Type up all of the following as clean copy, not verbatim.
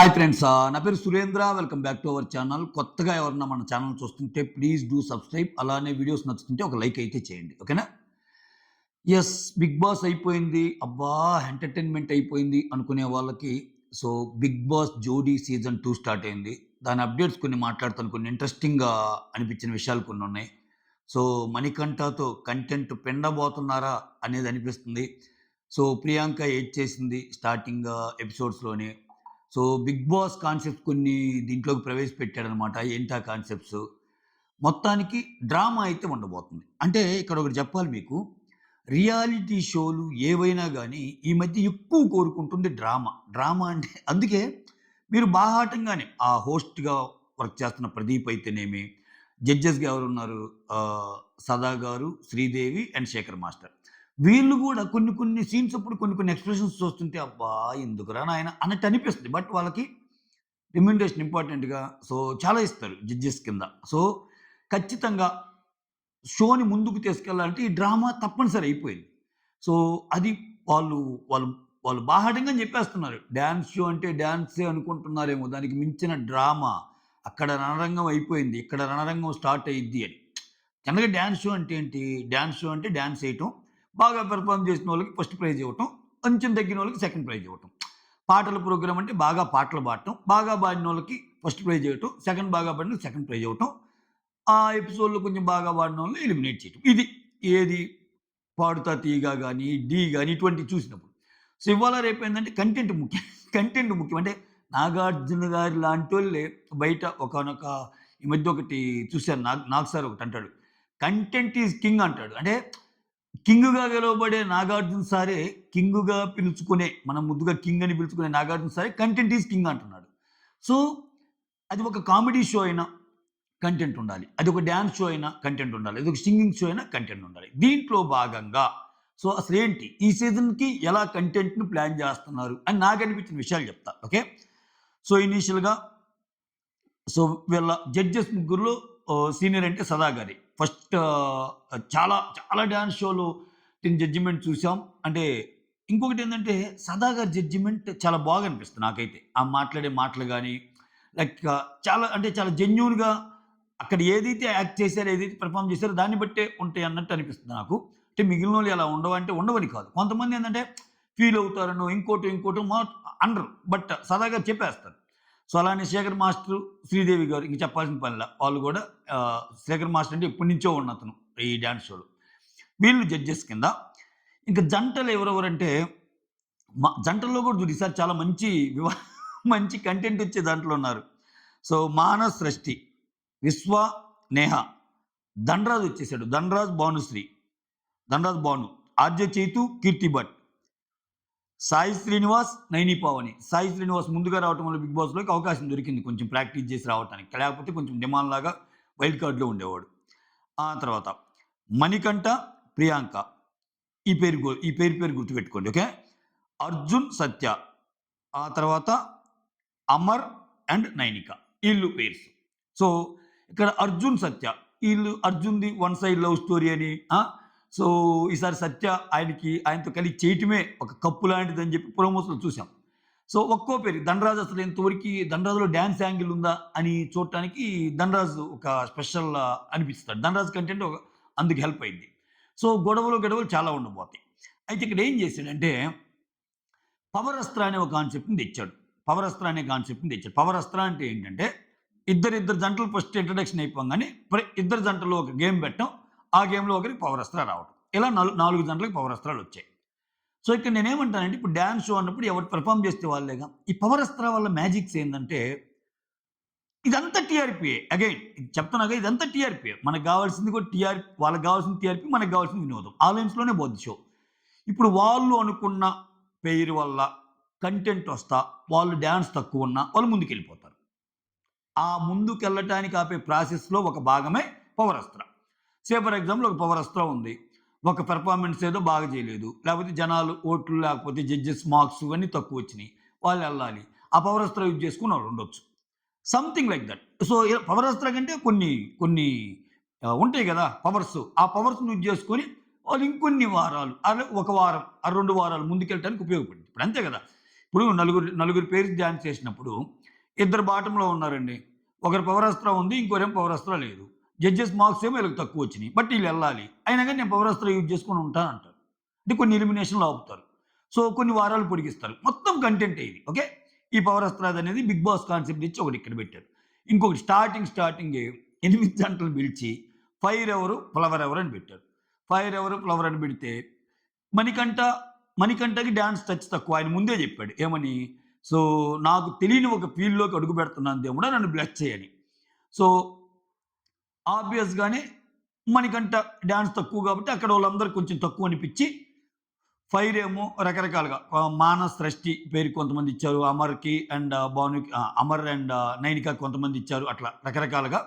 Hi friends, నా పేరు Surendra. Welcome back to our channel. కొత్తగా ఎవరన్నా మన ఛానల్ చూస్తుంటే ప్లీజ్ డూ సబ్స్క్రైబ్. అలానే వీడియోస్ నచ్చుతుంటే ఒక లైక్ అయితే చేయండి, ఓకేనా? యెస్, బిగ్ బాస్ అయిపోయింది. అబ్బా! ఎంటర్‌టైన్‌మెంట్ అయిపోయింది అనుకునే వాళ్ళకి సో, బిగ్ బాస్ జోడీ సీజన్ 2 స్టార్ట్ అయింది. దాని అప్డేట్స్ కొన్ని మాట్లాడతాను. కొన్ని ఇంట్రెస్టింగ్‌గా అనిపించిన విషయాలు కొన్నున్నాయి. సో, మణికంఠతో కంటెంట్ పిండబోతున్నారా అనేది అనిపిస్తుంది. సో, ప్రియాంక ఏడ్చేసింది స్టార్టింగ్ ఎపిసోడ్స్‌లోనే. సో, 'బిగ్ బాస్' కాన్సెప్ట్స్ కొన్ని దీంట్లోకి ప్రవేశపెట్టాడనమాట. ఏంటా కాన్సెప్ట్స్? మొత్తానికి డ్రామా అయితే ఉండబోతుంది. అంటే ఇక్కడ ఒకటి చెప్పాలి మీకు. రియాలిటీ షోలు ఏవైనా గానీ, ఈ మధ్య ఎక్కువ కోరుకుంటుంది డ్రామా. డ్రామా అంటే అందుకే మీరు బాహాటంగానే ఆ హోస్ట్‌గా వర్క్ చేస్తున్న ప్రదీప్ అయితేనేమి, జడ్జెస్‌గా ఎవరున్నారు? సదా గారు, శ్రీదేవి అండ్ శేఖర్ మాస్టర్. వీళ్ళు గూడా కొన్ని కొన్ని సీన్స్ అప్పుడు కొన్ని కొన్ని ఎక్స్‌ప్రెషన్స్ చూస్తుంటే అబ్బా! ఎందుకురా నాయన అన్నట్టు అనిపిస్తది. బట్ వాళ్ళకి రెమ్యునరేషన్ ఇంపార్టెంట్‌గా సో, చాలా ఇస్తారు జడ్జెస్ కింద. సో, ఖచ్చితంగా షోని ముందుకు తీసుకెళ్ళాలంటే ఈ డ్రామా తప్పనిసరి అయిపోయింది. సో, అది వాళ్ళు వాళ్ళు వాళ్ళు బాహాటంగానే చెప్పేస్తున్నారు. డాన్స్ షో అంటే డాన్సే అనుకుంటున్నారేమో. దానికి మించిన డ్రామా. అక్కడ రణరంగం అయిపోయింది. ఇక్కడ రణరంగం స్టార్ట్ అయ్యిద్ది అని. జనరల్‌గా డాన్స్ షో అంటే ఏంటి? డాన్స్ షో అంటే డాన్స్ ఏయటం. బాగా పెర్ఫార్మ్ చేసినోళ్ళకి ఫస్ట్ ప్రైజ్ ఇవ్వటం. కొంచెం తగ్గినోళ్ళకి సెకండ్ ప్రైజ్ ఇవ్వటం. పాటల ప్రోగ్రామ్ అంటే బాగా పాటలు పాడటం. బాగా పాడినోళ్ళకి ఫస్ట్ ప్రైజ్ ఇవ్వటం. సెకండ్ బాగా పాడినోళ్ళకి సెకండ్ ప్రైజ్ ఇవ్వటం. ఆ ఎపిసోడ్‌లో కొంచెం బాగా పాడినోళ్ళని ఎలిమినేట్ చేయటం. ఇది ఏది పాడుతా తీయగా గాని, 'ఢీ' గాని ఇటువంటివి చూసినప్పుడు. సో, ఇవాళ రేపేందంటే కంటెంట్ ముఖ్యం. కంటెంట్ ముఖ్యం. అంటే 'నాగార్జున' గారి లాంటోళ్ళే బయట ఒకానొక ఈ మధ్య ఒకటి చూసాను. నాగ్ సార్ ఒకటంటాడు. కంటెంట్ ఈజ్ కింగ్ అంటాడు. అంటే కింగ్‌గా గెలవబడే 'నాగార్జున' సారే కింగ్‌గా పిలుచుకునే మనం ముద్దుగా కింగ్ అని పిలుచుకునే 'నాగార్జున' సారే కంటెంట్ ఈజ్ కింగ్ అంటున్నాడు. సో, అది ఒక కామెడీ షో అయినా కంటెంట్ ఉండాలి. అదొక డాన్స్ షో అయినా కంటెంట్ ఉండాలి. అదొక సింగింగ్ షో అయినా కంటెంట్ ఉండాలి. దీంట్లో భాగంగా సో, అసలేంటి ఈ సీజన్‌కి ఎలా కంటెంట్‌ని ప్లాన్ చేస్తున్నారు అని నాకనిపించిన విషయాలు చెప్తా. ఓకే. సో, ఇనీషియల్‌గా సో, వీళ్ళ జడ్జెస్ ముగ్గురిలో సీనియర్ అంటే సదా గారే. ఫస్ట్ చాలా చాలా డాన్స్ షోలు జడ్జిమెంట్ చూసాం. అంటే ఇంకొకటేందంటే సదా గారి జడ్జిమెంట్ చాలా బాగా అనిపిస్తుంది నాకైతే. ఆ మాట్లాడే మాటలు గాని, లైక్ చాలా అంటే చాలా జెన్యూన్‌గా అక్కడ ఏదైతే యాక్ట్ చేశారో, ఏదైతే పెర్ఫార్మ్ చేశారో దాన్ని బట్టే ఉంటాయి అన్నట్టు అనిపిస్తుంది నాకు. అంటే మిగిలినోళ్ళు అలా ఉండవంటే ఉండవని కాదు. కొంతమందేందంటే ఫీల్ అవుతారనో, ఇంకోటో ఇంకోటో అనరు. బట్ సదా గారు చెప్పేస్తారు. సో, అలానే శేఖర్ మాస్టరు, శ్రీదేవి గారు ఇంక చెప్పాల్సిన పనిలా. వాళ్ళు గూడా శేఖర్ మాస్టర్ అంటే ఎప్పటినుంచో ఉన్నతను ఈ డాన్స్ షోలో. వీళ్ళు జడ్జెస్ కింద. ఇంక జంటలు ఎవరెవరంటే జంటల్లో గూడా చూడు ఈసారి చాలా మంచి మంచి కంటెంట్ వచ్చే దాంట్లో ఉన్నారు. సో, మానస్, రష్టి, విశ్వ, నేహ, ధనరాజ్ వచ్చేసాడు. ధనరాజ్, భానుశ్రీ, ధనరాజ్ భాను, ఆర్జే చైతు, కీర్తి భట్, సాయి శ్రీనివాస్, నైని పావని. సాయి శ్రీనివాస్ ముందుగా రావటం వల్ల బిగ్ బాస్‌లోకి అవకాశం దొరికింది కొంచెం ప్రాక్టీస్ చేసి రావటానికి. లేకపోతే కొంచెం డిమాండ్ లాగా వైల్డ్ కార్డ్‌లో ఉండేవాడు. ఆ తర్వాత మణికంఠ, ప్రియాంక. ఈ పేరు గుర్తుపెట్టుకోండి. ఓకే. అర్జున్, సత్య. ఆ తర్వాత అమర్ అండ్ నైనిక. ఈళ్ళు పెయిర్స్. సో, ఇక్కడ అర్జున్, సత్య ఈళ్ళు అర్జున్‌ది వన్ సైడ్ లవ్ స్టోరీ అని సో, ఈసారి సత్య ఆయనతో కలిసి చేయటమే ఒక కప్పు లాంటిదని చెప్పి ప్రోమోస్‌లో చూసాం. సో, ఒక్కో పేరు ధనరాజ్ అసలు ఇంతవరకి ధనరాజ్‌లో డాన్స్ యాంగిల్ ఉందా అని చూడటానికి ధనరాజ్ ఒక స్పెషల్ అనిపిస్తాడు. ధనరాజ్ కంటెంట్ అందుకు హెల్ప్ అయింది. సో, గొడవలు చాలా ఉండబోతాయి. అయితే ఇక్కడ ఏం చేసాడంటే పవర్ అస్త్ర అనే ఒక కాన్సెప్ట్‌ని తెచ్చాడు. పవర్ అస్త్ర అనే కాన్సెప్ట్‌ని తెచ్చాడు. పవర్ అస్త్ర అంటే ఏంటంటే ఇద్దరిద్దరు జంటలు ఫస్ట్ ఇంట్రడక్షన్ అయిపోగానే ఇద్దరు జంటల్లో ఒక గేమ్ పెట్టడం. ఆ గేమ్‌లో ఒకరికి పవర్ అస్త్ర రావడం. ఇలా 4 జంటలకి పవర్ అస్త్రాలొచ్చాయి. సో, ఇక్కడ నేనేమంటానంటే ఇప్పుడు డాన్స్ షో అన్నప్పుడు ఎవరు పెర్ఫార్మ్ చేస్తే వాళ్ళేగా. ఈ పవర్ అస్త్ర వల్ల మ్యాజిక్స్ ఏందంటే ఇదంతా టీఆర్‌పీయే. అగైన్ ఇది చెప్తున్నాగా ఇదంతా టీఆర్‌పీయే. మనకు గావాల్సింది కూడా వాళ్ళకి గావాల్సింది టీఆర్‌పీ, మనకు గావాల్సింది వినోదం. ఆ లైన్స్‌లోనే పోద్ది షో. ఇప్పుడు వాళ్ళు అనుకున్న పెయిర్ వల్ల కంటెంట్ వస్తా, వాళ్ళు డాన్స్ తక్కువున్నా వాళ్ళు ముందుకెళ్ళిపోతారు. ఆ ముందుకెళ్ళటానికి ఆపే ప్రాసెస్‌లో ఒక భాగమే పవర్ అస్త్ర. ఫర్ ఎగ్జాంపుల్ ఒక పవర్ అస్త్ర ఉంది. ఒక పెర్ఫార్మన్స్ ఏదో బాగా చేయలేదు. లేకపోతే జనాలు ఓట్లు లేకపోతే జడ్జెస్ మార్క్స్ ఇవన్నీ తక్కువొచ్చినియి. వాళ్ళెళ్ళాలి. ఆ పవర్ అస్త్ర యూజ్ చేసుకొని వాళ్ళుండొచ్చు. Something like that. So, power అస్త్ర కంటే కొన్ని కొన్ని ఉంటాయి గదా! పవర్స్. ఆ పవర్స్‌ని యూజ్ చేసుకొని వాళ్ళు ఇంకొన్ని వారాలు ఒక వారం, 2 వారాలు ముందుకెళ్ళటానికి ఉపయోగపడింది. ఇప్పుడు అంతే గదా! ఇప్పుడు నలుగురు పేరు డాన్స్ చేసినప్పుడు ఇద్దరు బాటంలో ఉన్నారండి. ఒకరు పవరాస్త్ర ఉంది. ఇంకోరేమో పవరాస్త్ర లేదు. జడ్జెస్ మార్క్స్ ఏమో వీళ్ళకి తక్కువొచ్చినియి. బట్ ఈళ్ళెళ్ళాలి. అయినా గాని నేను పవరాస్త్ర యూజ్ చేసుకొని ఉంటా అంటారు. అంటే కొన్ని ఎలిమినేషన్‌లు ఆపుతారు. సో, కొన్ని వారాలు పొడిగిస్తారు. మొత్తం కంటెంటే ఇది. ఓకే. ఈ పవరాస్త్రాదనేది బిగ్ బాస్ కాన్సెప్ట్ ఇచ్చి ఒకటి ఇక్కడ పెట్టారు. ఇంకొకటి స్టార్టింగే 8 జంటలు పిలిచి ఫైర్ ఎవరు? ఫ్లవర్ ఎవరు? అని పెట్టారు. ఫైర్ ఎవరు? ఫ్లవర్ అని పెడితే మణికంఠ మణికంఠకి డాన్స్ టచ్ తక్కువ. ఆయన ముందే చెప్పాడు. ఏమని? సో, నాకు తెలియని ఒక ఫీల్డ్‌లోకి అడుగు పెడుతున్నాను దేవుడా నన్ను బ్లెస్ చేయని. సో, ఆబ్వియస్‌గానే మణికంఠ డాన్స్ తక్కువ కాబట్టి అక్కడ వాళ్ళందరూ కొంచెం తక్కువ అనిపిచ్చి ఫైర్ ఏమో రకరకాలుగా మానస్, సృష్టి పేరుకి కొంతమంది ఇచ్చారు. అమర్‌కి అండ్ భానుకి అమర్ అండ్ నైనిక కొంతమంది ఇచ్చారు. అట్లా రకరకాలుగా.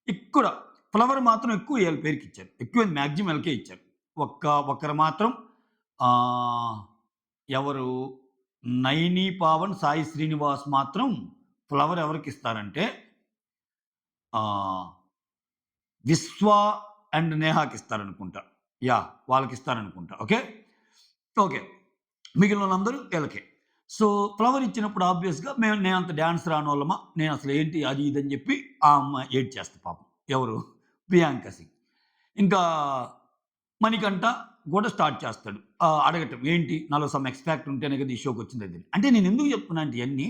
ఇక్కడ ఫ్లవర్ మాత్రం ఎక్కువ ఈళ్ళ పేరుకిచ్చారు. ఎక్కువ మాక్సిమం ఈళ్ళకే ఇచ్చారు. ఒక్కరు మాత్రం ఎవరు 'నైని పావన్', 'సాయి శ్రీనివాస్' మాత్రం ఫ్లవర్ ఎవరికిస్తారంటే ఆహ్, 'విశ్వ' అండ్ 'నేహా'కిస్తారనుకుంటా. యాహ్! వాళ్ళకిస్తారనుకుంటా. ఓకే. ఓకే. మిగిలినోళ్ళందరూ ఈళ్ళకే. సో, ఫ్లవర్ ఇచ్చినప్పుడు ఆబ్వియస్‌గా నేనంత డాన్స్ రానోళ్ళమా, నేనసలు ఏంటి అది ఇది అని చెప్పి ఆ అమ్మాయి ఏడ్చేస్తది పాపం. ఎవరు? ప్రియాంక సింగ్. ఇంకా మణికంఠ కూడా స్టార్ట్ చేస్తాడు. అడగటం ఏంటి నాలో సమ్ ఎక్స్‌పెక్ట్ ఉంటేనే కదా ఈ షోకొచ్చిందది. అంటే నేనెందుకు చెప్తున్నా అంటే ఇయన్నీ,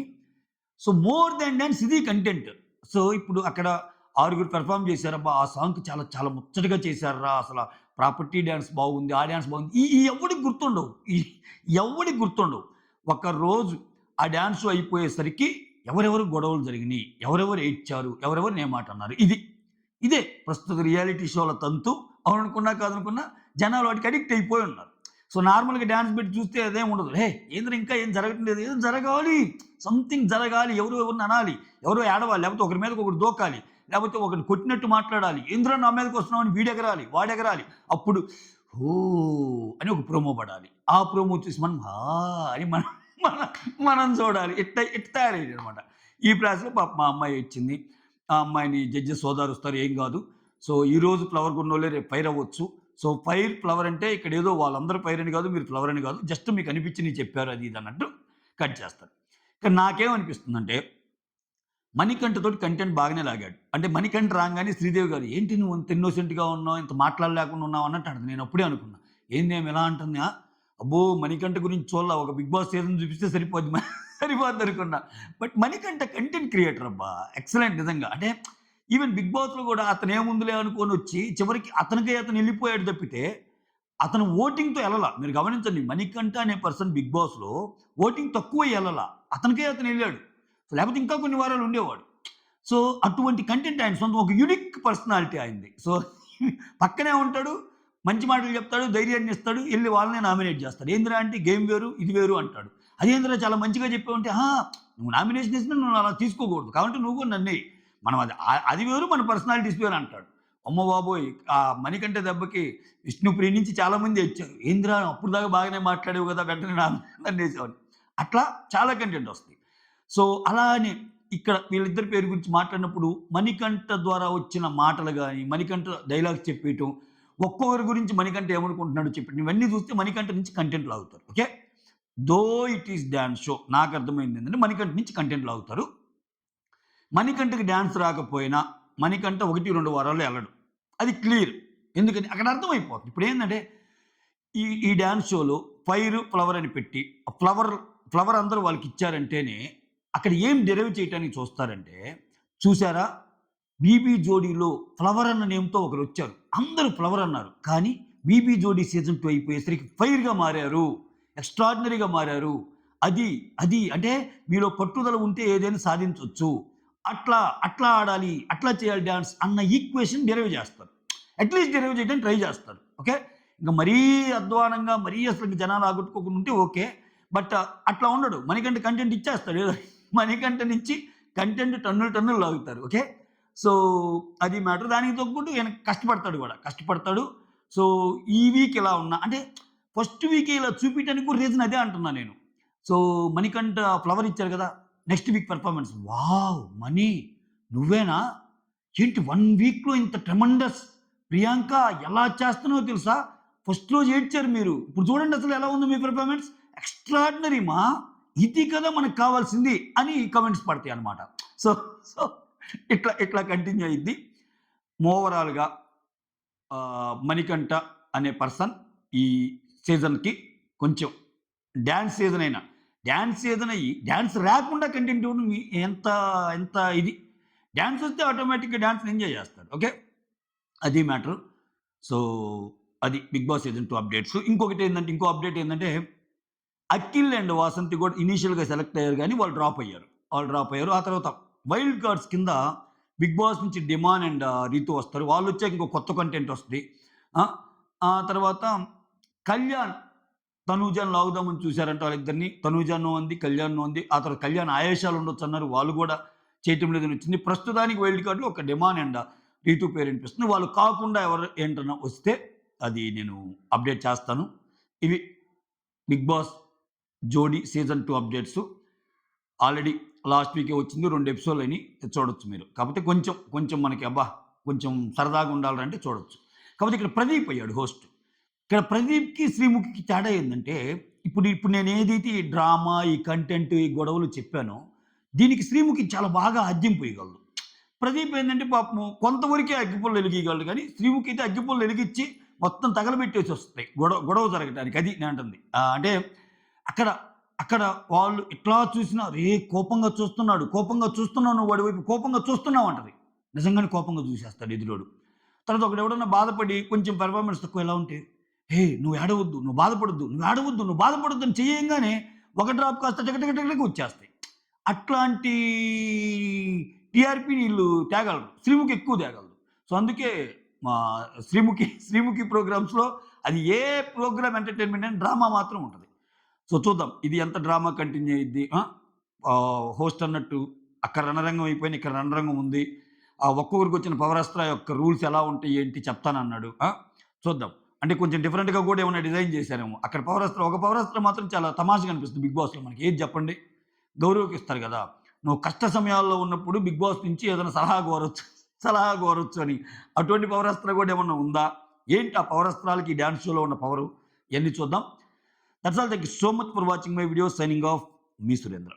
సో, మోర్ దాన్ డాన్స్ ఇది కంటెంట్. సో, ఇప్పుడు అక్కడ ఆరుగురు పెర్ఫార్మ్ చేశారబ్బా! ఆ సాంగ్‌కి చాలా చాలా ముచ్చటగా చేశార్రా! అసల ప్రాపర్టీ డాన్స్ బాగుంది. ఆ డాన్స్ బాగుంది. ఈ ఎవ్వడికి గుర్తుండవు. ఎవ్వడికి గుర్తుండవు. ఒకరోజు ఆ డాన్స్ షో అయిపోయేసరికి ఎవరెవరు గొడవలు జరిగినియి, ఎవరెవరు ఏడ్చారు, ఎవరెవరు ఏ మాట అన్నారు. ఇదే ప్రస్తుత రియాలిటీ షోల తంతు. అవుననుకున్నా కాదనుకున్నా జనాలు వాటికి అడిక్ట్ అయిపోయి ఉన్నారు. సో, నార్మల్‌గా డాన్స్ పెట్టి చూస్తే అదేం ఉండదు. హే! ఏందిరా ఇంకా ఏం జరగటం లేదు. ఏదో జరగాలి. సంథింగ్ జరగాలి. ఎవరో ఎవరిని అనాలి. ఎవరో ఏడవాలి. లేకపోతే ఒకరి మీదకి ఒకడు దూకాలి. లేకపోతే ఒకడిని కొట్టినట్టు మాట్లాడాలి. ఏందిరా నా మీదకొస్తున్నావని వీడెగరాలి, వాడెగరాలి. అప్పుడు ఓహ్! అని ఒక ప్రోమో పడాలి. ఆ ప్రోమో చూసి మనం అని మన మనం చూడాలి. ఇట్ట తయారయ్యాడనమాట. ఈ ప్రాసెస్‌లో పాపం మా అమ్మాయి ఏడ్చింది. ఆ అమ్మాయిని జడ్జెస్ ఓదారుస్తారు. ఏం గాదు. సో, ఈరోజు ఫ్లవర్ కొన్నోళ్ళే రేపు ఫైర్ అవ్వచ్చు. సో, ఫైర్, ఫ్లవర్ అంటే ఇక్కడేదో వాళ్ళందరూ ఫైర్ అని గాదు. మీరు ఫ్లవర్ అని గాదు. జస్ట్ మీకు అనిపించినయి చెప్పారు అది ఇది అన్నట్టు కట్ చేస్తారు. కానీ నాకేమనిపిస్తుందంటే మణికంఠతోటి కంటెంట్ బాగానే లాగాడు. అంటే మణికంఠ రాంగానే శ్రీదేవి గారు, "ఏంటి నువ్వు ఇంత ఇన్నోసెంట్‌గా ఉన్నావు, ఇంత మాట్లాడలేకుండా ఉన్నావు" అన్నట్టు అంటది. నేను అప్పుడే అనుకున్నా. ఏందేమి ఇలా అంటుంది? అబ్బో! మణికంఠ గురించి చూడలా. ఒక 'బిగ్ బాస్' సీజన్ చూపిస్తే సరిపోద్ది సరిపోద్దనుకున్నా. బట్ మణికంఠ కంటెంట్ క్రియేటర్ అబ్బా! ఎక్సలెంట్ నిజంగా. అంటే ఈవెన్ 'బిగ్ బాస్‌లో' కూడా అతనేముందిలే అనుకోనొచ్చి చివరికి అతను ఎళ్ళిపోయాడు తప్పితే, అతను ఓటింగ్‌తో ఎళ్ళలా. మీరు గమనించండి. మణికంఠ అనే పర్సన్ 'బిగ్ బాస్‌లో' ఓటింగ్ తక్కువ ఎళ్ళలా. అతనెళ్ళాడు. లేకపోతే ఇంకా కొన్ని వారాలు ఉండేవాడు. సో, అటువంటి కంటెంట్ ఆయన సొంతం. ఒక యూనిక్ పర్సనాలిటీ ఆయనది. సో, పక్కనే ఉంటాడు. మంచి మాటలు చెప్తాడు. ధైర్యాన్ని ఇస్తాడు. ఎళ్లి వాళ్ళనే నామినేట్ చేస్తాడు. ఏందిరా అంటే గేమ్ వేరు, ఇది వేరు అంటాడు. అదేందిరా చాలా మంచిగా చెప్పావంటే, నువ్వు నామినేషన్ ఇచ్చినా నువ్వు అలా తీసుకోకూడదు. కాబట్టి నువ్వు కూడా నన్నేయి. మనం అది వేరు, మన పర్సనాలిటీస్ వేరు అంటాడు. అమ్మ బాబోయ్! ఆ మణికంఠ దెబ్బకి విష్ణుప్రియ నుంచి చాలా మంది వచ్చారు. ఏందిరా అప్పటిదాకా బాగానే మాట్లాడావు కదా! వెంటనే నన్నేసావని. అట్లా చాలా కంటెంట్ వస్తాయి. సో, అలా అని ఇక్కడ వీళ్ళిద్దరి పేరు గురించి మాట్లాడినప్పుడు మణికంఠ ద్వారా వచ్చిన మాటలు గాని, మణికంఠ డైలాగ్స్ చెప్పేయటం, ఒక్కొక్కరి గురించి మణికంఠ ఏమనుకుంటున్నాడో చెప్పడం, ఇవన్నీ చూస్తే మణికంఠ నుంచి కంటెంట్ లాగుతారు. Okay. Though it is dance show. నాకు అర్థమైంది ఏంటంటే మణికంఠ నుంచి కంటెంట్ లాగుతారు. మణికంఠకి డాన్స్ రాకపోయినా మణికంఠ 1, 2 వారాల్లో ఎళ్ళడు. అది క్లియర్. ఎందుకని అక్కడ అర్థమైపోతుంది. ఇప్పుడేందంటే ఈ డాన్స్ షోలో ఫైర్, ఫ్లవర్ అని పెట్టి ఫ్లవర్ అందరూ వాళ్ళకిచ్చారంటేనే అక్కడ ఏం డెరైవ్ చేయటానికి చూస్తారంటే, చూసారా? 'బీబీ జోడీలో' ఫ్లవర్ అన్న నేమ్‌తో ఒకరొచ్చారు. అందరూ ఫ్లవర్ అన్నారు. కానీ 'బీబీ జోడీ' సీజన్ 2 అయిపోయేసరికి ఫైర్‌గా మారారు. ఎక్స్‌ట్రార్డినరీగా మారారు. అది అంటే మీలో పట్టుదల ఉంటే ఏదైనా సాధించొచ్చు. అట్లా ఆడాలి, అట్లా చేయాలి డాన్స్ అన్న ఈక్వేషన్ డెరైవ్ చేస్తారు. అట్‌లీస్ట్ డెరైవ్ చేయడానికి ట్రై చేస్తారు. ఓకే. ఇంక మరీ అధ్వానంగా, మరీ అసలు జనాలు ఆకట్టుకోకుండా ఉంటే ఓకే. బట్ అట్లా ఉండడు. మణికంఠ కంటెంట్ ఇచ్చేస్తాడు. ఏదో మణికంఠ నుంచి కంటెంట్ టన్నులు లాగుతారు. ఓకే. సో, అది మ్యాటర్. దానికి తగ్గట్టు ఈయన కష్టపడతాడు గూడా. సో, ఈ వీక్ ఇలా ఉన్నా అంటే ఫస్ట్ వీకే ఇలా చూపియటానికి కూడా రీజన్ అదే అంటున్నా నేను. సో, మణికంఠ ఫ్లవర్ ఇచ్చారు గదా! Next week performance wow! Mani నువ్వేనా? ఏంటి 1 వీక్‌లో ఇంత ట్రెమెండస్ ప్రియాంక ఎలా చేస్తున్నావో తెలుసా? ఫస్ట్ రోజు ఏడ్చారు మీరు. ఇప్పుడు చూడండి అసలు ఎలా ఉందో మీ పెర్ఫార్మన్స్. ఎక్స్‌ట్రార్డినరీ మా! ఇది కదా మనకు కావాల్సింది అని కమెంట్స్ పడతాయి అన్నమాట. సో సో ఇట్లా ఇట్లా కంటిన్యూ అయ్యిద్ది. ఓవరాల్‌గా మణికంఠ అనే పర్సన్ ఈ సీజన్‌కి కొంచెం డాన్స్ సీజన్ అయ్యి డాన్స్ రాకుండా కంటెంట్ ఇవ్వడం ఎంత ఎంత ఇది. డాన్స్ వస్తే ఆటోమేటిక్‌గా డాన్స్‌ని ఎంజాయ్ చేస్తాడు. ఓకే. అది మ్యాటర్. సో, అది 'బిగ్ బాస్' సీజన్ 2 అప్డేట్స్. ఇంకో అప్డేట్ ఏందంటే, అఖిల్ అండ్ వాసంతి కూడా ఇనీషియల్‌గా సెలెక్ట్ అయ్యారు గానీ వాళ్ళు డ్రాప్ అయ్యారు. ఆ తర్వాత వైల్డ్ కార్డ్స్ కింద 'బిగ్ బాస్' నుంచి డిమాన్ అండ్ రీతు వస్తారు. వాళ్ళొచ్చాక ఇంకో కొత్త కంటెంట్ వస్తది. ఆ! ఆ తర్వాత కళ్యాణ్, తనూజాని లాగుదామని చూసారంట వాళ్ళిద్దరిని. తనూజ నో అంది. కళ్యాణ్ నో అంది. ఆ తర్వాత కళ్యాణ్ ఆయేషాలు ఉండొచ్చన్నారు. వాళ్ళు కూడా చేయటం లేదని వచ్చింది. ప్రస్తుతానికి వైల్డ్ కార్డ్‌లో ఒక డిమాన్ అండ్ రీతు పేరు వినిపిస్తుంది. వాళ్ళు కాకుండా ఎవరు ఏంటన్నా వస్తే అది నేను అప్డేట్ చేస్తాను. ఇవి 'బిగ్ బాస్' జోడీ సీజన్ 2 అప్డేట్స్. ఆల్రెడీ లాస్ట్ వీకే వచ్చింది. 2 ఎపిసోడ్‌లయినాయి. చూడొచ్చు మీరు. కాకపోతే కొంచెం మనకి కొంచెం సరదాగా ఉండాలంటే చూడొచ్చు. కాకపోతే ఇక్కడ ప్రదీప్ అయ్యాడు హోస్ట్. ఇక్కడ ప్రదీప్‌కి, శ్రీముఖికి తేడా ఏందంటే, ఇప్పుడు నేను ఏదైతే ఈ డ్రామా, ఈ కంటెంట్, ఈ గొడవలు చెప్పానో, దీనికి శ్రీముఖి చాలా బాగా ఆద్యం పోయగలదు. ప్రదీప్ ఏందంటే పాపం కొంతవరకే అగ్గిపుల్లలు ఎలిగీయగలడు గానీ, శ్రీముఖి అయితే అగ్గిపుల్లలు ఎలిగిచ్చి మొత్తం తగలబెట్టేసి వస్తాయి. గొడవ జరగటానికి. అది నేనంటుంది. అంటే అక్కడ అక్కడ వాళ్ళు ఇట్లా చూసినా, కోపంగా చూస్తున్నావు నువ్వు వాడి వైపు కోపంగా చూస్తున్నావు అంటది. నిజంగానే కోపంగా చూసేస్తాడు ఎదురోడు. తర్వాత ఒకడెవడన్నా బాధపడి కొంచెం పెర్ఫార్మెన్స్ తక్కువ ఎలా ఉంటే, నువ్వు ఏడవద్దు, నువ్వు బాధపడొద్దు అని చేయంగానే ఒక డ్రాప్ కాస్త టక వచ్చేస్తాయి. అట్లాంటి టీఆర్‌పీని ఈళ్ళు తేగలరు. శ్రీముఖి ఎక్కువ తేగలదు. సో, అందుకే మా శ్రీముఖి ప్రోగ్రామ్స్‌లో అది ఏ ప్రోగ్రామ్ ఎంటర్‌టైన్‌మెంట్ అయినా డ్రామా మాత్రం ఉంటది. సో, చూద్దాం ఇది ఎంత డ్రామా కంటిన్యూ అయ్యిద్ది. హోస్ట్ అన్నట్టు అక్కడ రణరంగం అయిపోయింది. ఇక్కడ రణరంగం ఉంది. ఒక్కొక్కరికొచ్చిన పవరాస్త్ర యొక్క రూల్స్ ఎలా ఉంటాయి, ఏంటి చెప్తానన్నాడు. చూద్దాం. అంటే కొంచెం డిఫరెంట్‌గా కూడా ఏమైనా డిజైన్ చేశారేమో. అక్కడ ఒక పవరాస్త్ర మాత్రం చాలా తమాషాగా అనిపిస్తుంది 'బిగ్ బాస్‌లో' మనకి. ఏది చెప్పండి? గౌరవ్‌కిస్తారు గదా! నువ్వు కష్ట సమయాల్లో ఉన్నప్పుడు 'బిగ్ బాస్' నుంచి ఏదైనా సలహా కోరొచ్చు అని. అటువంటి పవరాస్త్ర కూడా ఏమన్నా ఉందా? ఏంటి ఆ పవరాస్త్రాలకి ఈ డాన్స్ షోలో ఉన్న పవరు? ఇయన్నీ చూద్దాం. That's all. Thank you so much for watching my video. Signing off. Me Surendra.